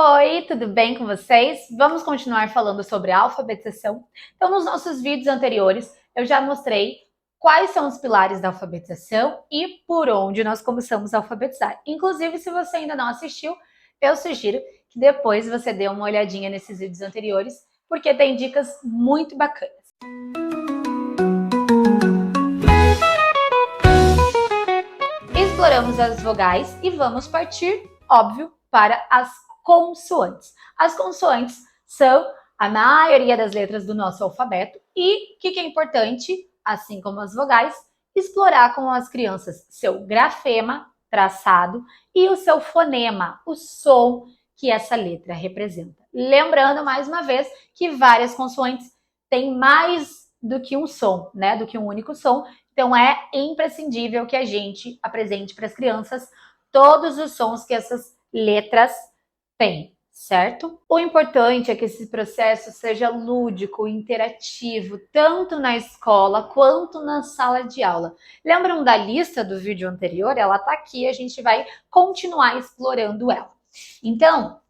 Oi, tudo bem com vocês? Vamos continuar falando sobre a alfabetização. Então, nos nossos vídeos anteriores, eu já mostrei quais são os pilares da alfabetização e por onde nós começamos a alfabetizar. Inclusive, se você ainda não assistiu, eu sugiro que depois você dê uma olhadinha nesses vídeos anteriores, porque tem dicas muito bacanas. Exploramos as vogais e vamos partir, óbvio, para as consoantes. As consoantes são a maioria das letras do nosso alfabeto e o que é importante, assim como as vogais, explorar com as crianças seu grafema, traçado, e o seu fonema, o som que essa letra representa. Lembrando, mais uma vez, que várias consoantes têm mais do que um som, né? Do que um único som. Então, é imprescindível que a gente apresente para as crianças todos os sons que essas letras têm, certo? O importante é que esse processo seja lúdico, interativo, tanto na escola quanto na sala de aula. Lembram da lista do vídeo anterior? Ela está aqui, a gente vai continuar explorando ela. Então,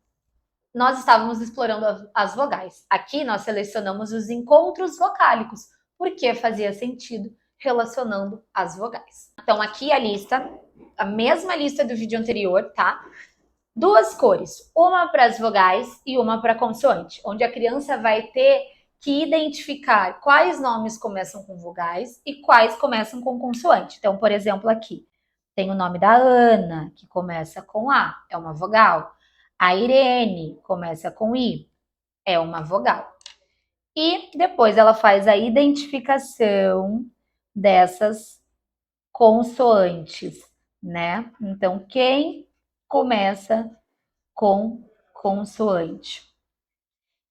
nós estávamos explorando as vogais. Aqui nós selecionamos os encontros vocálicos, porque fazia sentido relacionando as vogais. Então, aqui a lista, a mesma lista do vídeo anterior, tá? Duas cores, uma para as vogais e uma para consoante, onde a criança vai ter que identificar quais nomes começam com vogais e quais começam com consoante. Então, por exemplo, aqui tem o nome da Ana, que começa com A, é uma vogal. A Irene começa com I, é uma vogal. E depois ela faz a identificação dessas consoantes, né? Então, quem começa com consoante?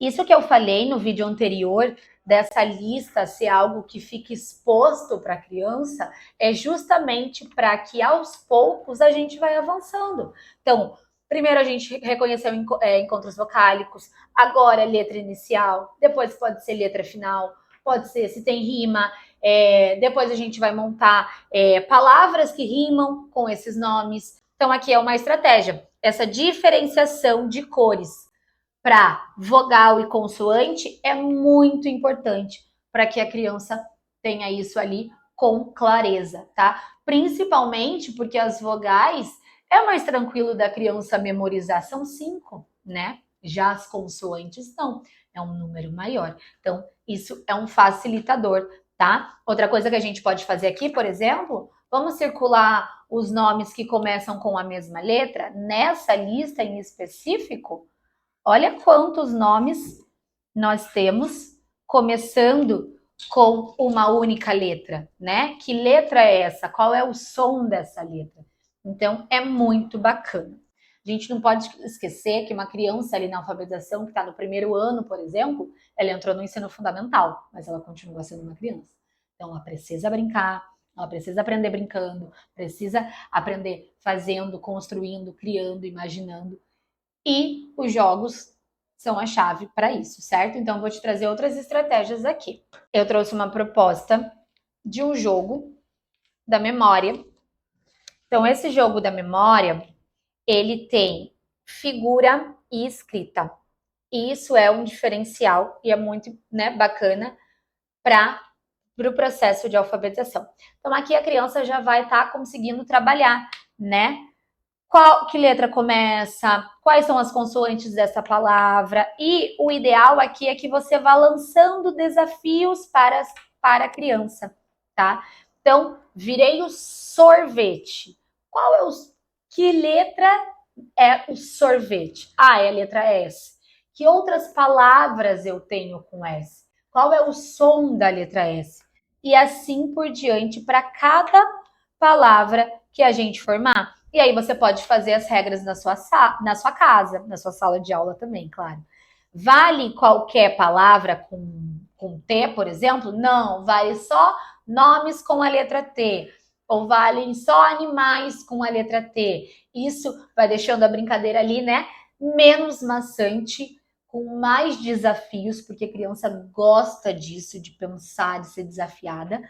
Isso que eu falei no vídeo anterior, dessa lista ser algo que fique exposto para a criança, é justamente para que aos poucos a gente vai avançando. Então, primeiro a gente reconheceu encontros vocálicos, agora é letra inicial, depois pode ser letra final, pode ser se tem rima, depois a gente vai montar palavras que rimam com esses nomes. Então, aqui é uma estratégia, essa diferenciação de cores para vogal e consoante é muito importante para que a criança tenha isso ali com clareza, tá? Principalmente porque as vogais é mais tranquilo da criança memorizar, são 5, né? Já as consoantes não, é um número maior. Então, isso é um facilitador, tá? Outra coisa que a gente pode fazer aqui, por exemplo, vamos circular os nomes que começam com a mesma letra nessa lista em específico. Olha quantos nomes nós temos começando com uma única letra, né? Que letra é essa? Qual é o som dessa letra? Então, é muito bacana. A gente não pode esquecer que uma criança ali na alfabetização, que está no primeiro ano, por exemplo, ela entrou no ensino fundamental, mas ela continua sendo uma criança. Então, ela precisa brincar, ela precisa aprender brincando, precisa aprender fazendo, construindo, criando, imaginando. E os jogos são a chave para isso, certo? Então, eu vou te trazer outras estratégias aqui. Eu trouxe uma proposta de um jogo da memória. Então, esse jogo da memória, ele tem figura e escrita. E isso é um diferencial e é muito, né, bacana para o processo de alfabetização. Então, aqui a criança já vai estar conseguindo trabalhar, né? Que letra começa, quais são as consoantes dessa palavra, e o ideal aqui é que você vá lançando desafios para a criança, tá? Então, virei o sorvete. Que letra é o sorvete? Ah, é a letra S. Que outras palavras eu tenho com S? Qual é o som da letra S? E assim por diante para cada palavra que a gente formar. E aí você pode fazer as regras na sua casa, na sua sala de aula também, claro. Vale qualquer palavra com T, por exemplo? Não, vale só nomes com a letra T. Ou valem só animais com a letra T. Isso vai deixando a brincadeira ali, né? Menos maçante, com mais desafios, porque a criança gosta disso, de pensar, de ser desafiada.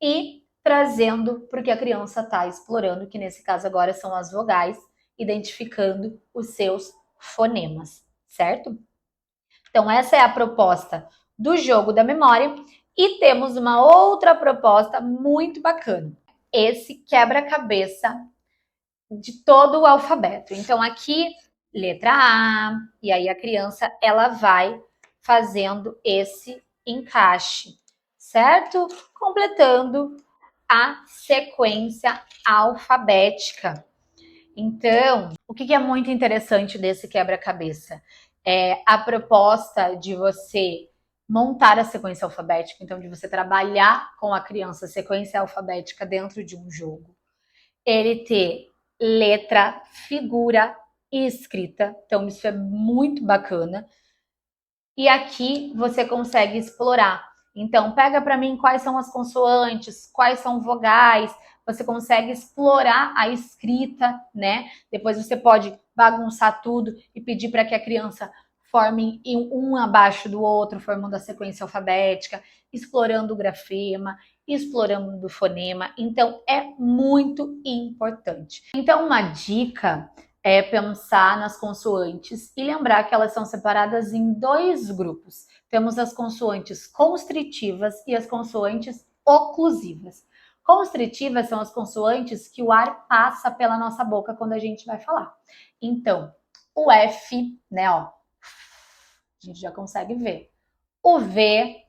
E trazendo porque a criança está explorando, que nesse caso agora são as vogais, identificando os seus fonemas, certo? Então, essa é a proposta do jogo da memória. E temos uma outra proposta muito bacana. Esse quebra-cabeça de todo o alfabeto. Então, aqui, letra A, e aí a criança, ela vai fazendo esse encaixe, certo? Completando a sequência alfabética. Então, o que é muito interessante desse quebra-cabeça? É a proposta de você montar a sequência alfabética, então de você trabalhar com a criança a sequência alfabética dentro de um jogo. Ele ter letra, figura e escrita, então isso é muito bacana. E aqui você consegue explorar. Então, pega para mim quais são as consoantes, quais são vogais. Você consegue explorar a escrita, né? Depois você pode bagunçar tudo e pedir para que a criança forme um abaixo do outro, formando a sequência alfabética, explorando o grafema, explorando o fonema. Então, é muito importante. Então, uma dica é pensar nas consoantes e lembrar que elas são separadas em dois grupos. Temos as consoantes constritivas e as consoantes oclusivas. Constritivas são as consoantes que o ar passa pela nossa boca quando a gente vai falar. Então, o F, né, ó, a gente já consegue ver. O V,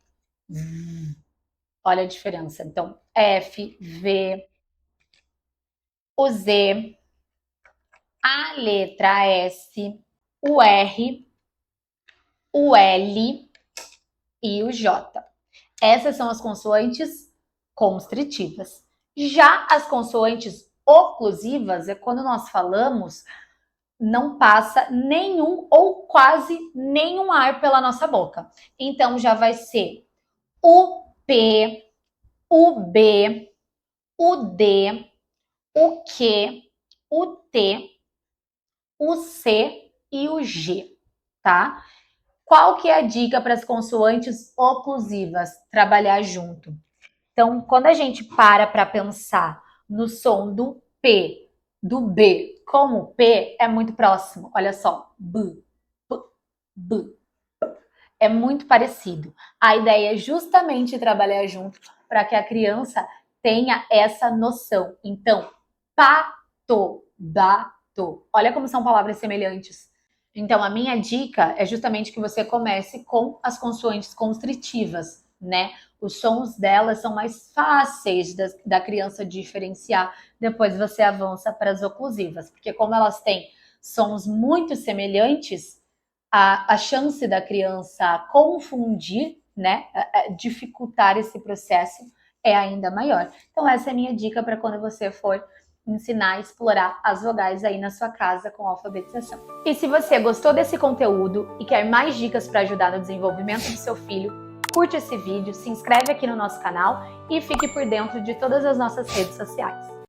olha a diferença. Então, F, V, o Z, a letra S, o R, o L e o J. Essas são as consoantes constritivas. Já as consoantes oclusivas é quando nós falamos não passa nenhum ou quase nenhum ar pela nossa boca. Então já vai ser o P, o B, o D, o Q, o T, o C e o G, tá? Qual que é a dica para as consoantes oclusivas trabalhar junto? Então, quando a gente para pensar no som do P, do B, como o P é muito próximo, olha só, B, B, B, é muito parecido. A ideia é justamente trabalhar junto para que a criança tenha essa noção. Então, pato, bato. Olha como são palavras semelhantes. Então, a minha dica é justamente que você comece com as consoantes constritivas, né? Os sons delas são mais fáceis da criança diferenciar. Depois você avança para as oclusivas, porque como elas têm sons muito semelhantes, a chance da criança confundir, né, dificultar esse processo é ainda maior. Então essa é a minha dica para quando você for ensinar a explorar as vogais aí na sua casa com a alfabetização. E se você gostou desse conteúdo e quer mais dicas para ajudar no desenvolvimento do seu filho, curte esse vídeo, se inscreve aqui no nosso canal e fique por dentro de todas as nossas redes sociais.